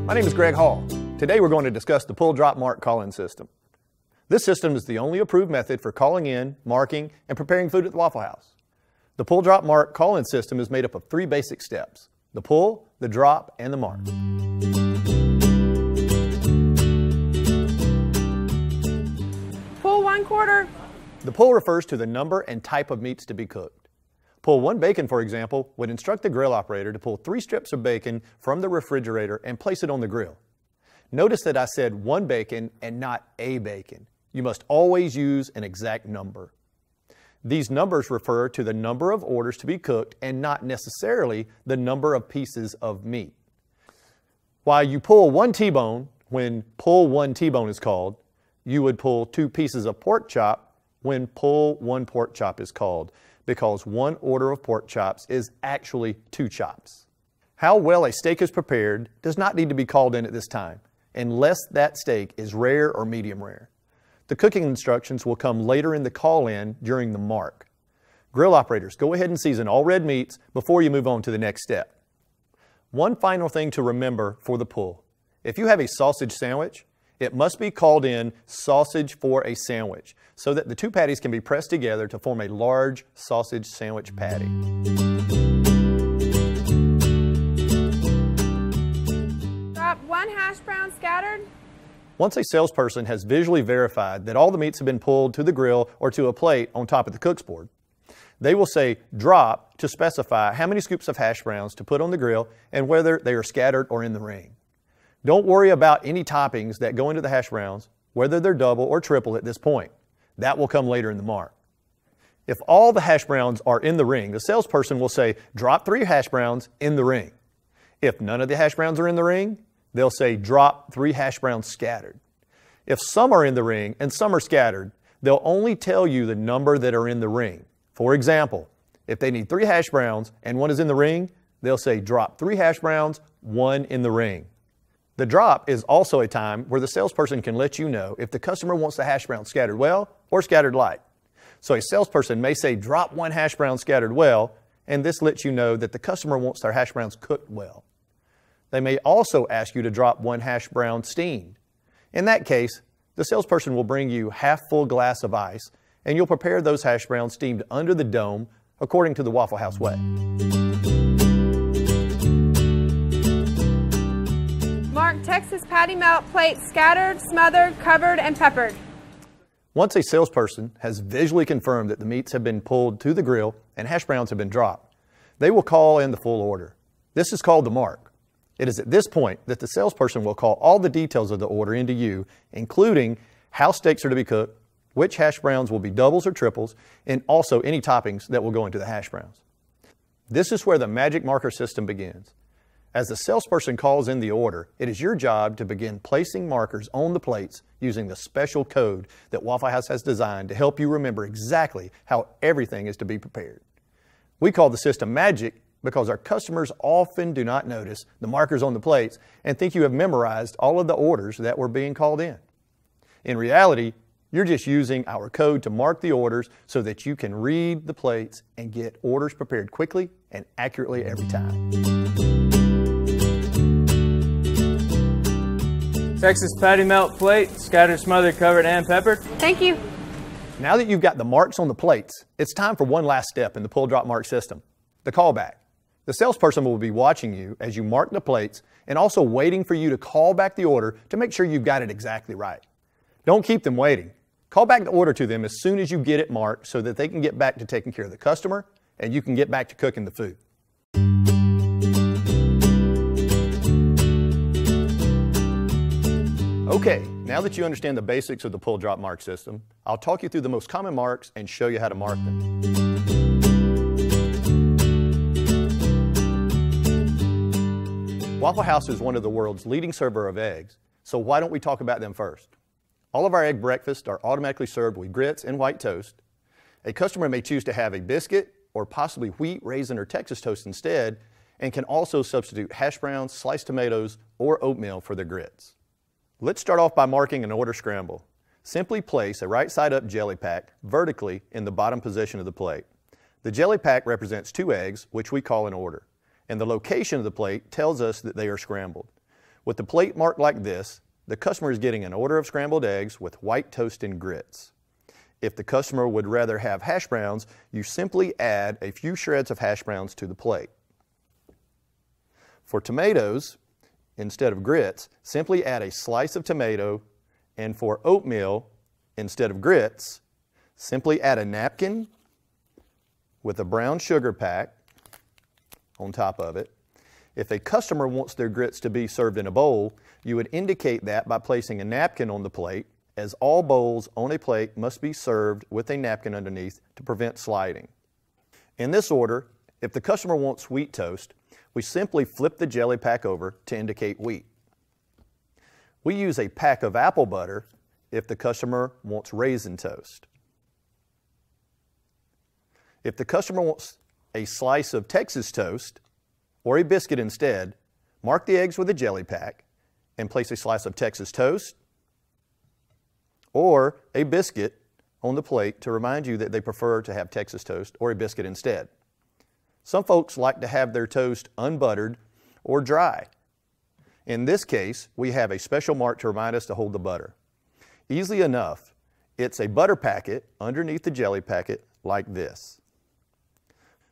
My name is Greg Hall. Today we're going to discuss the pull drop mark call-in system. This system is the only approved method for calling in, marking, and preparing food at the Waffle House. The pull drop mark call-in system is made up of 3 basic steps: the pull, the drop, and the mark. Pull 1/4. The pull refers to the number and type of meats to be cooked. Pull 1 bacon, for example, would instruct the grill operator to pull 3 strips of bacon from the refrigerator and place it on the grill. Notice that I said 1 bacon and not a bacon. You must always use an exact number. These numbers refer to the number of orders to be cooked and not necessarily the number of pieces of meat. While you pull 1 T-bone when pull 1 T-bone is called, you would pull 2 pieces of pork chop when pull 1 pork chop is called, because 1 order of pork chops is actually 2 chops. How well a steak is prepared does not need to be called in at this time, unless that steak is rare or medium rare. The cooking instructions will come later in the call-in during the mark. Grill operators, go ahead and season all red meats before you move on to the next step. One final thing to remember for the pull: if you have a sausage sandwich, it must be called in sausage for a sandwich, so that the 2 patties can be pressed together to form a large sausage sandwich patty. Drop 1 hash brown scattered. Once a salesperson has visually verified that all the meats have been pulled to the grill or to a plate on top of the cook's board, they will say drop to specify how many scoops of hash browns to put on the grill and whether they are scattered or in the ring. Don't worry about any toppings that go into the hash browns, whether they're double or triple at this point. That will come later in the mark. If all the hash browns are in the ring, the salesperson will say, drop 3 hash browns in the ring. If none of the hash browns are in the ring, they'll say, drop 3 hash browns scattered. If some are in the ring and some are scattered, they'll only tell you the number that are in the ring. For example, if they need 3 hash browns and 1 is in the ring, they'll say, drop 3 hash browns, 1 in the ring. The drop is also a time where the salesperson can let you know if the customer wants the hash brown scattered well or scattered light. So a salesperson may say drop 1 hash brown scattered well, and this lets you know that the customer wants their hash browns cooked well. They may also ask you to drop 1 hash brown steamed. In that case, the salesperson will bring you half-full glass of ice, and you'll prepare those hash browns steamed under the dome according to the Waffle House way. Mark Texas patty melt plate scattered, smothered, covered, and peppered. Once a salesperson has visually confirmed that the meats have been pulled to the grill and hash browns have been dropped, they will call in the full order. This is called the mark. It is at this point that the salesperson will call all the details of the order into you, including how steaks are to be cooked, which hash browns will be doubles or triples, and also any toppings that will go into the hash browns. This is where the magic marker system begins. As the salesperson calls in the order, it is your job to begin placing markers on the plates using the special code that Waffle House has designed to help you remember exactly how everything is to be prepared. We call the system magic because our customers often do not notice the markers on the plates and think you have memorized all of the orders that were being called in. In reality, you're just using our code to mark the orders so that you can read the plates and get orders prepared quickly and accurately every time. Texas patty melt plate, scattered, smothered, covered, and peppered. Thank you. Now that you've got the marks on the plates, it's time for one last step in the pull drop mark system, the callback. The salesperson will be watching you as you mark the plates and also waiting for you to call back the order to make sure you've got it exactly right. Don't keep them waiting. Call back the order to them as soon as you get it marked so that they can get back to taking care of the customer and you can get back to cooking the food. Okay, now that you understand the basics of the pull drop mark system, I'll talk you through the most common marks and show you how to mark them. Waffle House is one of the world's leading server of eggs, so why don't we talk about them first? All of our egg breakfasts are automatically served with grits and white toast. A customer may choose to have a biscuit or possibly wheat, raisin, or Texas toast instead, and can also substitute hash browns, sliced tomatoes, or oatmeal for their grits. Let's start off by marking an order scramble. Simply place a right side up jelly pack vertically in the bottom position of the plate. The jelly pack represents 2 eggs, which we call an order, and the location of the plate tells us that they are scrambled. With the plate marked like this, the customer is getting an order of scrambled eggs with white toast and grits. If the customer would rather have hash browns, you simply add a few shreds of hash browns to the plate. For tomatoes, instead of grits, simply add a slice of tomato, and for oatmeal, instead of grits, simply add a napkin with a brown sugar pack on top of it. If a customer wants their grits to be served in a bowl, you would indicate that by placing a napkin on the plate, as all bowls on a plate must be served with a napkin underneath to prevent sliding. In this order, if the customer wants wheat toast, we simply flip the jelly pack over to indicate wheat. We use a pack of apple butter if the customer wants raisin toast. If the customer wants a slice of Texas toast or a biscuit instead, mark the eggs with a jelly pack and place a slice of Texas toast or a biscuit on the plate to remind you that they prefer to have Texas toast or a biscuit instead. Some folks like to have their toast unbuttered or dry. In this case, we have a special mark to remind us to hold the butter. Easily enough, it's a butter packet underneath the jelly packet like this.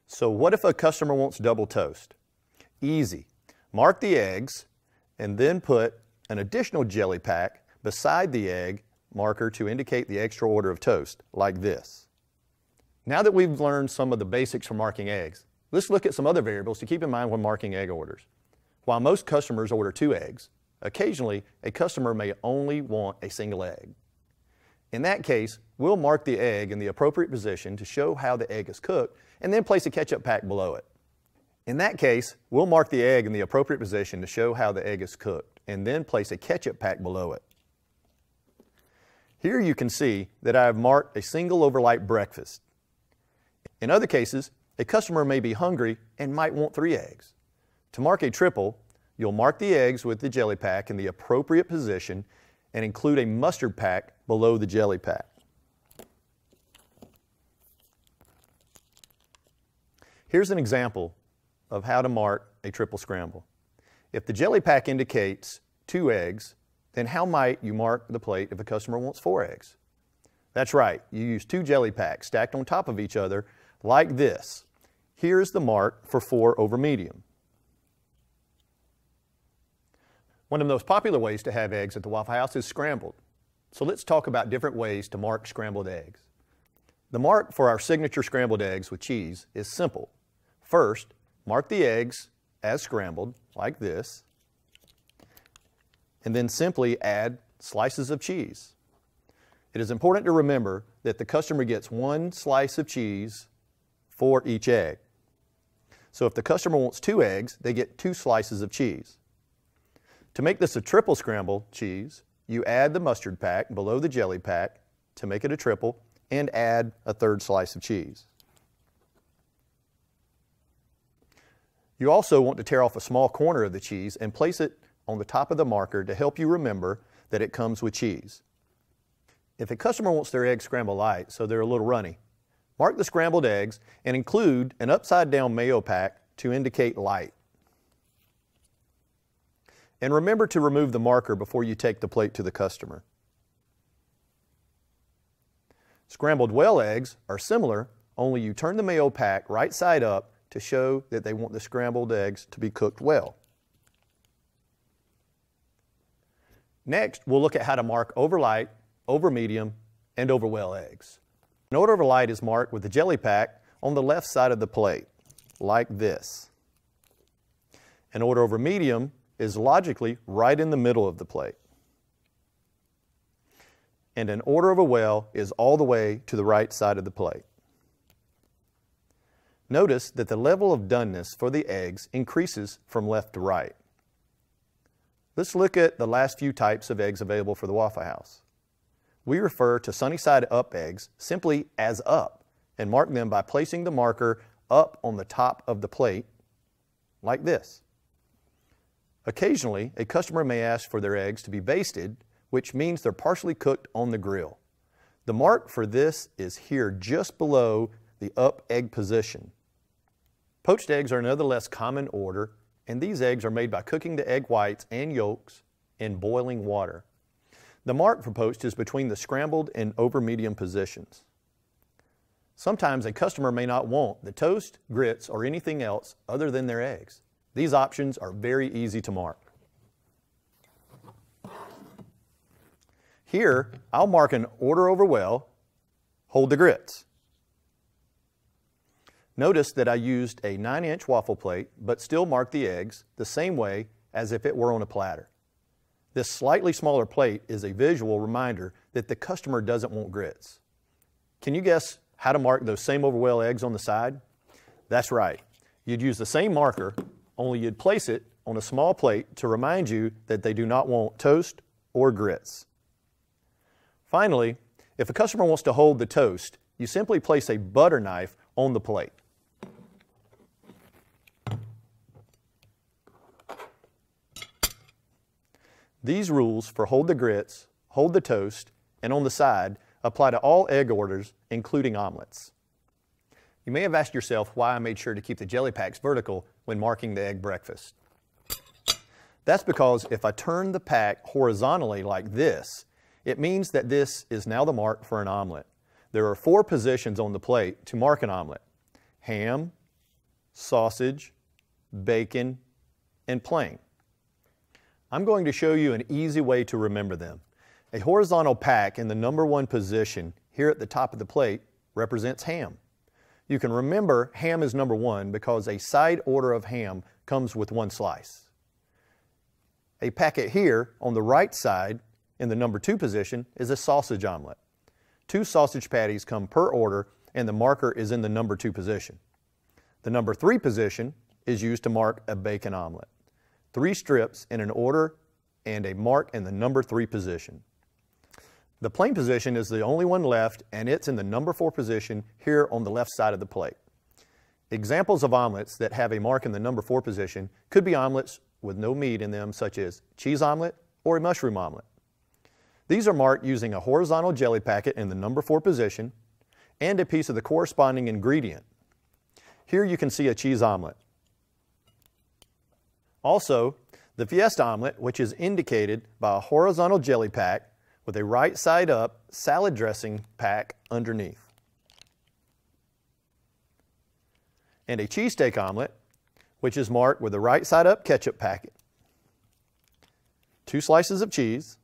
So what if a customer wants double toast? Easy. Mark the eggs and then put an additional jelly pack beside the egg marker to indicate the extra order of toast, like this. Now that we've learned some of the basics for marking eggs, let's look at some other variables to keep in mind when marking egg orders. While most customers order 2 eggs, occasionally a customer may only want a single egg. In that case, we'll mark the egg in the appropriate position to show how the egg is cooked and then place a ketchup pack below it. In that case, we'll mark the egg in the appropriate position to show how the egg is cooked and then place a ketchup pack below it. Here you can see that I have marked a single overnight breakfast. In other cases, a customer may be hungry and might want 3 eggs. To mark a triple, you'll mark the eggs with the jelly pack in the appropriate position and include a mustard pack below the jelly pack. Here's an example of how to mark a triple scramble. If the jelly pack indicates 2 eggs, then how might you mark the plate if a customer wants 4 eggs? That's right, you use 2 jelly packs stacked on top of each other like this. Here's the mark for 4 over medium. One of the most popular ways to have eggs at the Waffle House is scrambled. So let's talk about different ways to mark scrambled eggs. The mark for our signature scrambled eggs with cheese is simple. First, mark the eggs as scrambled, like this, and then simply add slices of cheese. It is important to remember that the customer gets 1 slice of cheese for each egg. So if the customer wants 2 eggs, they get 2 slices of cheese. To make this a triple scramble cheese, you add the mustard pack below the jelly pack to make it a triple and add a 3rd slice of cheese. You also want to tear off a small corner of the cheese and place it on the top of the marker to help you remember that it comes with cheese. If a customer wants their eggs scrambled light so they're a little runny, mark the scrambled eggs and include an upside down mayo pack to indicate light. And remember to remove the marker before you take the plate to the customer. Scrambled well eggs are similar, only you turn the mayo pack right side up to show that they want the scrambled eggs to be cooked well. Next, we'll look at how to mark over light, over medium, and over well eggs. An order over light is marked with the jelly pack on the left side of the plate, like this. An order over medium is logically right in the middle of the plate. And an order over well is all the way to the right side of the plate. Notice that the level of doneness for the eggs increases from left to right. Let's look at the last few types of eggs available for the Waffle House. We refer to sunny side up eggs simply as up and mark them by placing the marker up on the top of the plate like this. Occasionally, a customer may ask for their eggs to be basted, which means they're partially cooked on the grill. The mark for this is here just below the up egg position. Poached eggs are another less common order and these eggs are made by cooking the egg whites and yolks in boiling water. The mark for poached is between the scrambled and over medium positions. Sometimes a customer may not want the toast, grits, or anything else other than their eggs. These options are very easy to mark. Here, I'll mark an order over well, hold the grits. Notice that I used a 9-inch waffle plate, but still marked the eggs the same way as if it were on a platter. This slightly smaller plate is a visual reminder that the customer doesn't want grits. Can you guess how to mark those same over well eggs on the side? That's right. You'd use the same marker, only you'd place it on a small plate to remind you that they do not want toast or grits. Finally, if a customer wants to hold the toast, you simply place a butter knife on the plate. These rules for hold the grits, hold the toast, and on the side apply to all egg orders, including omelets. You may have asked yourself why I made sure to keep the jelly packs vertical when marking the egg breakfast. That's because if I turn the pack horizontally like this, it means that this is now the mark for an omelet. There are 4 positions on the plate to mark an omelet: ham, sausage, bacon, and plain. I'm going to show you an easy way to remember them. A horizontal pack in the number 1 position here at the top of the plate represents ham. You can remember ham is number 1 because a side order of ham comes with 1 slice. A packet here on the right side in the number 2 position is a sausage omelet. 2 sausage patties come per order and the marker is in the number 2 position. The number 3 position is used to mark a bacon omelet. 3 strips in an order and a mark in the number 3 position. The plain position is the only one left and it's in the number 4 position here on the left side of the plate. Examples of omelets that have a mark in the number 4 position could be omelets with no meat in them, such as cheese omelet or a mushroom omelet. These are marked using a horizontal jelly packet in the number 4 position and a piece of the corresponding ingredient. Here you can see a cheese omelet. Also, the Fiesta omelet, which is indicated by a horizontal jelly pack with a right side up salad dressing pack underneath. And a cheesesteak omelet, which is marked with a right side up ketchup packet. 2 slices of cheese,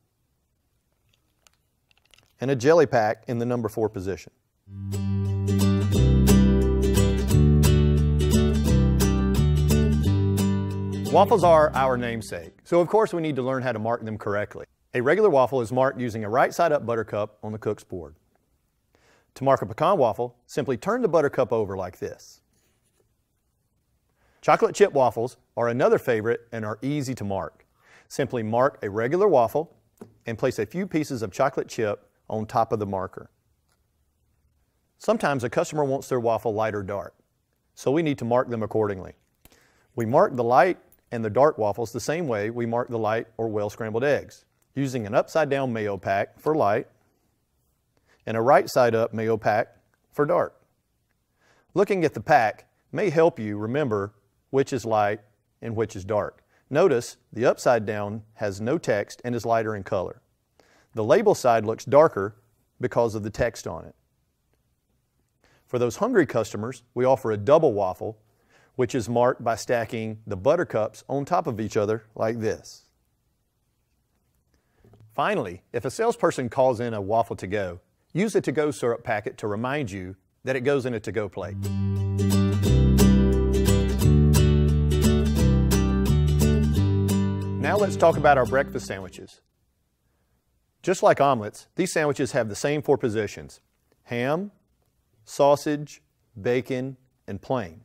and a jelly pack in the number 4 position. Waffles are our namesake, so of course we need to learn how to mark them correctly. A regular waffle is marked using a right side up buttercup on the cook's board. To mark a pecan waffle, simply turn the buttercup over like this. Chocolate chip waffles are another favorite and are easy to mark. Simply mark a regular waffle and place a few pieces of chocolate chip on top of the marker. Sometimes a customer wants their waffle light or dark, so we need to mark them accordingly. We mark the light and the dark waffles the same way we mark the light or well-scrambled eggs, using an upside-down mayo pack for light and a right-side-up mayo pack for dark. Looking at the pack may help you remember which is light and which is dark. Notice the upside down has no text and is lighter in color. The label side looks darker because of the text on it. For those hungry customers, we offer a double waffle, which is marked by stacking the buttercups on top of each other like this. Finally, if a salesperson calls in a waffle to go, use a to-go syrup packet to remind you that it goes in a to-go plate. Now let's talk about our breakfast sandwiches. Just like omelets, these sandwiches have the same 4 positions: ham, sausage, bacon, and plain.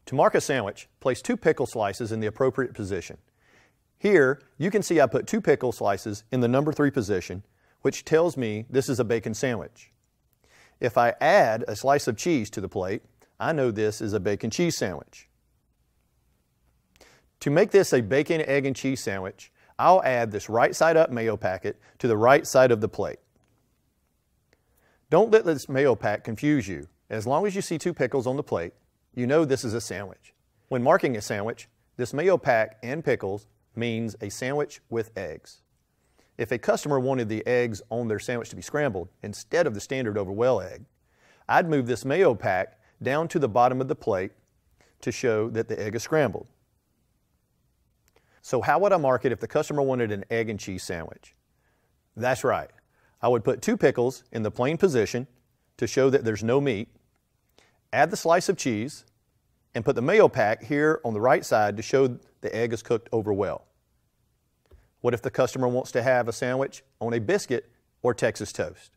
To mark a sandwich, place 2 pickle slices in the appropriate position. Here, you can see I put 2 pickle slices in the number 3 position, which tells me this is a bacon sandwich. If I add a slice of cheese to the plate, I know this is a bacon cheese sandwich. To make this a bacon, egg, and cheese sandwich, I'll add this right side up mayo packet to the right side of the plate. Don't let this mayo pack confuse you. As long as you see 2 pickles on the plate, you know this is a sandwich. When marking a sandwich, This mayo pack and pickles means a sandwich with eggs. If a customer wanted the eggs on their sandwich to be scrambled instead of the standard over well egg, I'd move this mayo pack down to the bottom of the plate to show that the egg is scrambled. So how would I mark it if the customer wanted an egg and cheese sandwich? That's right. I would put 2 pickles in the plain position to show that there's no meat, add the slice of cheese, and put the mayo pack here on the right side to show the egg is cooked over well. What if the customer wants to have a sandwich on a biscuit or Texas toast?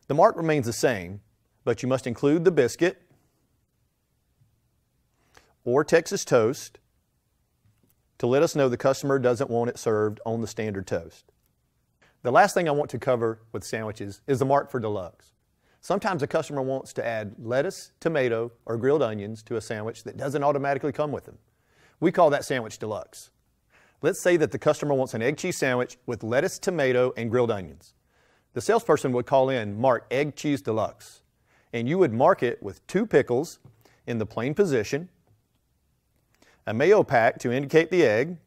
The mark remains the same, but you must include the biscuit or Texas toast to let us know the customer doesn't want it served on the standard toast. The last thing I want to cover with sandwiches is the mark for deluxe. Sometimes a customer wants to add lettuce, tomato, or grilled onions to a sandwich that doesn't automatically come with them. We call that sandwich deluxe. Let's say that the customer wants an egg cheese sandwich with lettuce, tomato, and grilled onions. The salesperson would call in, mark egg cheese deluxe, and you would mark it with 2 pickles in the plain position, a mayo pack to indicate the egg,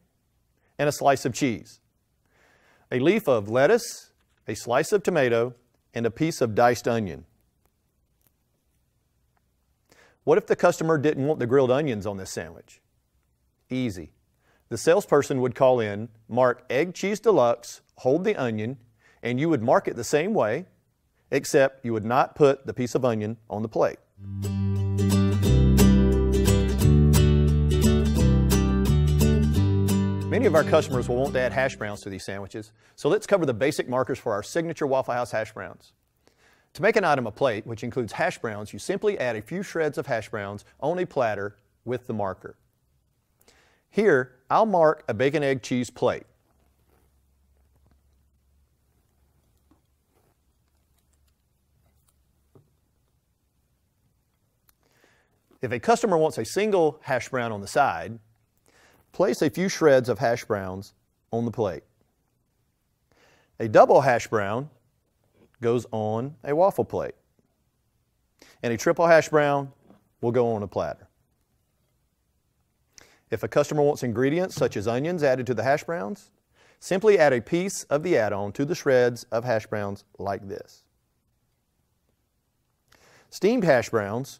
and a slice of cheese, a leaf of lettuce, a slice of tomato, and a piece of diced onion. What if the customer didn't want the grilled onions on this sandwich? Easy. The salesperson would call in, mark egg cheese deluxe, hold the onion, and you would mark it the same way, except you would not put the piece of onion on the plate. Many of our customers will want to add hash browns to these sandwiches, so let's cover the basic markers for our signature Waffle House hash browns. To make an item a plate, which includes hash browns, you simply add a few shreds of hash browns on a platter with the marker. Here, I'll mark a bacon, egg, cheese plate. If a customer wants a single hash brown on the side, place a few shreds of hash browns on the plate. A double hash brown goes on a waffle plate, and a triple hash brown will go on a platter. If a customer wants ingredients such as onions added to the hash browns, simply add a piece of the add-on to the shreds of hash browns like this. Steamed hash browns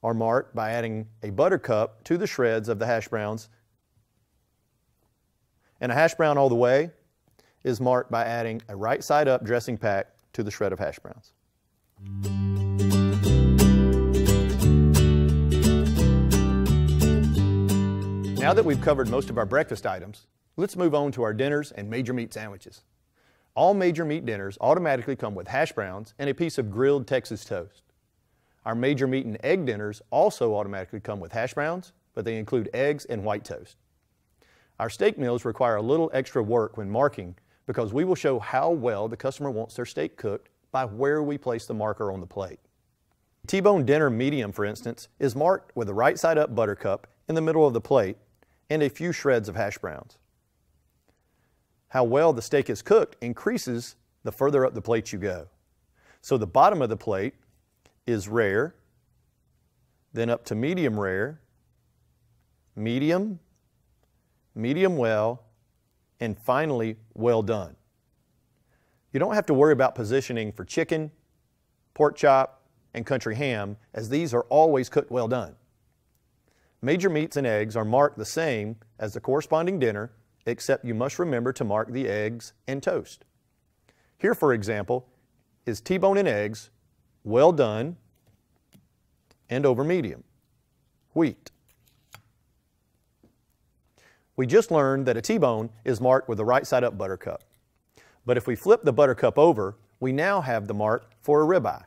are marked by adding a buttercup to the shreds of the hash browns, and a hash brown all the way is marked by adding a right side up dressing pack to the shred of hash browns. Now that we've covered most of our breakfast items, let's move on to our dinners and major meat sandwiches. All major meat dinners automatically come with hash browns and a piece of grilled Texas toast. Our major meat and egg dinners also automatically come with hash browns, but they include eggs and white toast. Our steak meals require a little extra work when marking because we will show how well the customer wants their steak cooked by where we place the marker on the plate. T-bone dinner medium, for instance, is marked with the right side up buttercup in the middle of the plate and a few shreds of hash browns. How well the steak is cooked increases the further up the plate you go. So the bottom of the plate is rare, then up to medium rare, medium, medium well, and finally well done. You don't have to worry about positioning for chicken, pork chop, and country ham, as these are always cooked well done. Major meats and eggs are marked the same as the corresponding dinner, except you must remember to mark the eggs and toast. Here, for example, is T-bone and eggs, well done, and over medium, wheat. We just learned that a T-bone is marked with the right side up buttercup. But if we flip the buttercup over, we now have the mark for a ribeye.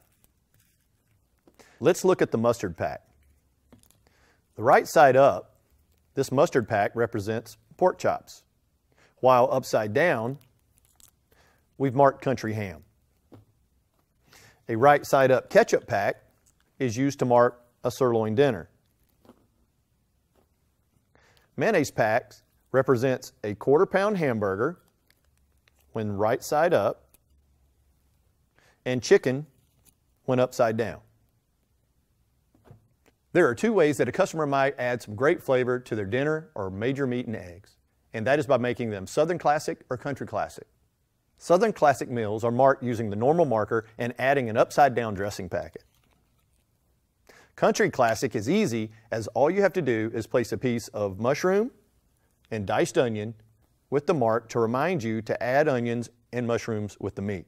Let's look at the mustard pack. The right side up, this mustard pack represents pork chops, while upside down, we've marked country ham. A right side up ketchup pack is used to mark a sirloin dinner. Mayonnaise packs represents a quarter-pound hamburger when right side up, and chicken when upside down. There are two ways that a customer might add some great flavor to their dinner or major meat and eggs, and that is by making them Southern Classic or Country Classic. Southern Classic meals are marked using the normal marker and adding an upside-down dressing packet. Country Classic is easy, as all you have to do is place a piece of mushroom and diced onion with the mark to remind you to add onions and mushrooms with the meat.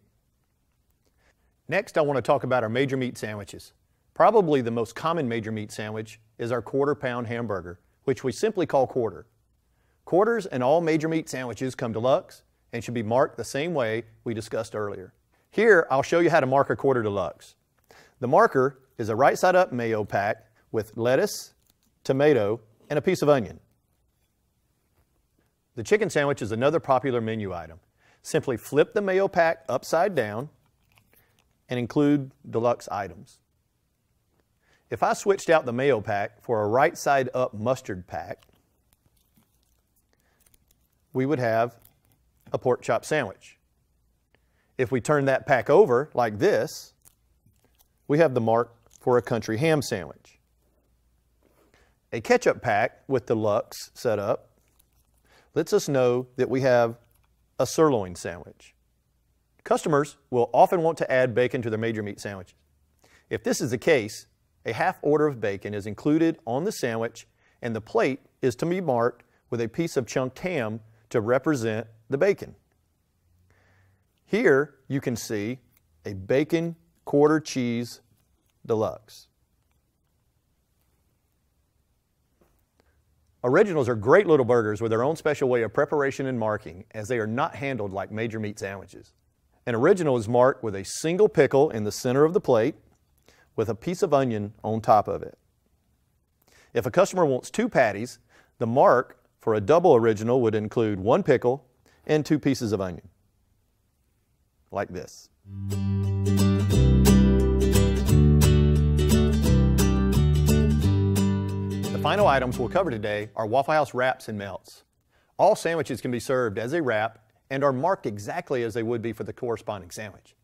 Next, I want to talk about our major meat sandwiches. Probably the most common major meat sandwich is our quarter-pound hamburger, which we simply call quarter. Quarters in all major meat sandwiches come deluxe and should be marked the same way we discussed earlier. Here, I'll show you how to mark a quarter deluxe. The marker is a right side up mayo pack with lettuce, tomato, and a piece of onion. The chicken sandwich is another popular menu item. Simply flip the mayo pack upside down and include deluxe items. If I switched out the mayo pack for a right side up mustard pack, we would have a pork chop sandwich. If we turn that pack over like this, we have the mark for a country ham sandwich. A ketchup pack with deluxe set up lets us know that we have a sirloin sandwich. Customers will often want to add bacon to their major meat sandwiches. If this is the case, a half order of bacon is included on the sandwich, and the plate is to be marked with a piece of chunked ham to represent the bacon. Here you can see a bacon quarter cheese deluxe. Originals are great little burgers with their own special way of preparation and marking, as they are not handled like major meat sandwiches. An original is marked with a single pickle in the center of the plate with a piece of onion on top of it. If a customer wants 2 patties, the mark for a double original would include 1 pickle and 2 pieces of onion, like this. The final items we'll cover today are Waffle House wraps and melts. All sandwiches can be served as a wrap and are marked exactly as they would be for the corresponding sandwich.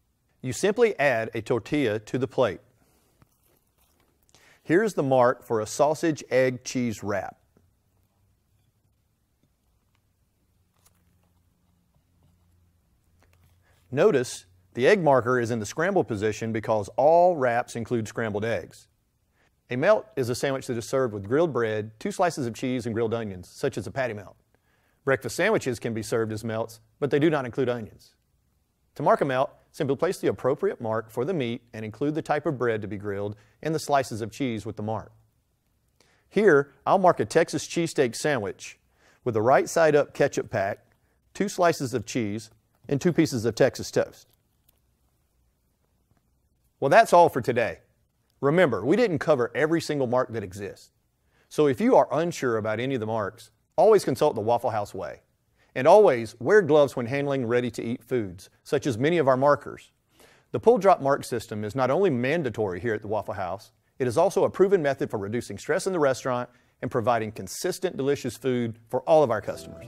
You simply add a tortilla to the plate. Here's the mark for a sausage, egg, cheese wrap. Notice the egg marker is in the scrambled position because all wraps include scrambled eggs. A melt is a sandwich that is served with grilled bread, 2 slices of cheese, and grilled onions, such as a patty melt. Breakfast sandwiches can be served as melts, but they do not include onions. To mark a melt, simply place the appropriate mark for the meat and include the type of bread to be grilled and the slices of cheese with the mark. Here, I'll mark a Texas cheesesteak sandwich with a right side up ketchup pack, 2 slices of cheese, and 2 pieces of Texas toast. Well, that's all for today. Remember, we didn't cover every single mark that exists. So if you are unsure about any of the marks, always consult the Waffle House way. And always wear gloves when handling ready-to-eat foods, such as many of our markers. The pull-drop mark system is not only mandatory here at the Waffle House, it is also a proven method for reducing stress in the restaurant and providing consistent, delicious food for all of our customers.